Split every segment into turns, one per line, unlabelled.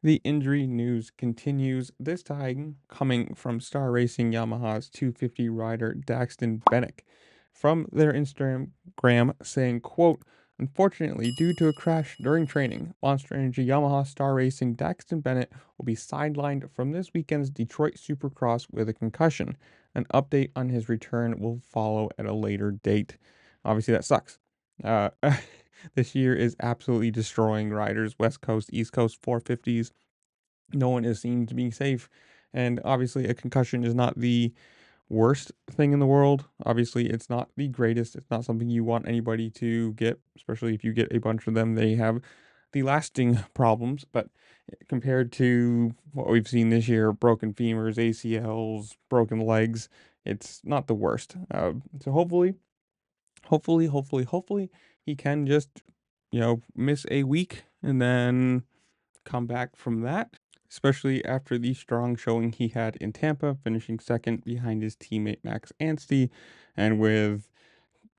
The injury news continues, this time coming from Star Racing Yamaha's 250 rider Daxton Bennick. From their Instagram saying, quote, "Unfortunately, due to a crash during training, Monster Energy Yamaha Star Racing Daxton Bennett will be sidelined from this weekend's Detroit Supercross with a concussion. An update on his return will follow at a later date." Obviously, that sucks. Uh, this year is absolutely destroying riders, West Coast, East Coast 450s. No one is seen to be safe. And obviously, a concussion is not the worst thing in the world. Obviously, it's not the greatest. It's not something you want anybody to get, especially if you get a bunch of them. They have the lasting problems. But compared to what we've seen this year, broken femurs, ACLs, broken legs, it's not the worst. So hopefully, he can just, miss a week and then come back from that, especially after the strong showing he had in Tampa, finishing second behind his teammate Max Anstey, and with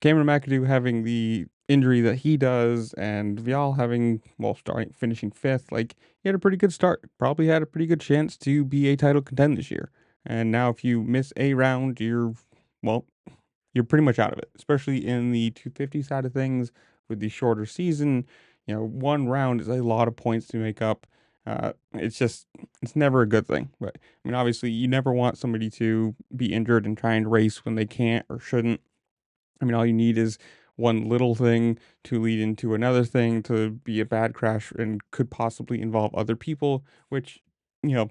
Cameron McAdoo having the injury that he does, and Vial having, well, starting finishing fifth, like, he had a pretty good start. Probably had a pretty good chance to be a title contender this year. And now, if you miss a round, well, you're pretty much out of it, especially in the 250 side of things with the shorter season. One round is a lot of points to make up. It's never a good thing. But I mean, obviously, you never want somebody to be injured and try and race when they can't or shouldn't. I mean, all you need is one little thing to lead into another thing to be a bad crash and could possibly involve other people, which, you know,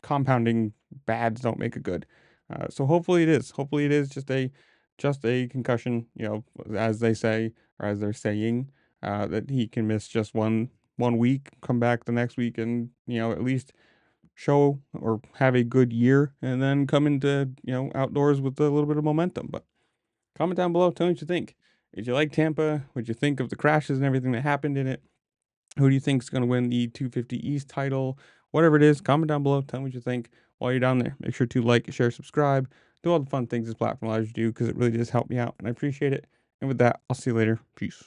compounding bads don't make a good. So hopefully it is. Hopefully it is just a concussion. As they say or as they're saying, that he can miss just one week, come back the next week, and at least show or have a good year, and then come into outdoors with a little bit of momentum. But comment down below, tell me what you think. Did you like Tampa? What you think of the crashes and everything that happened in it? Who do you think is going to win the 250 East title? Whatever it is, comment down below. Tell me what you think while you're down there. Make sure to like, share, subscribe, do all the fun things this platform allows you to do because it really does help me out and I appreciate it. And with that, I'll see you later. Peace.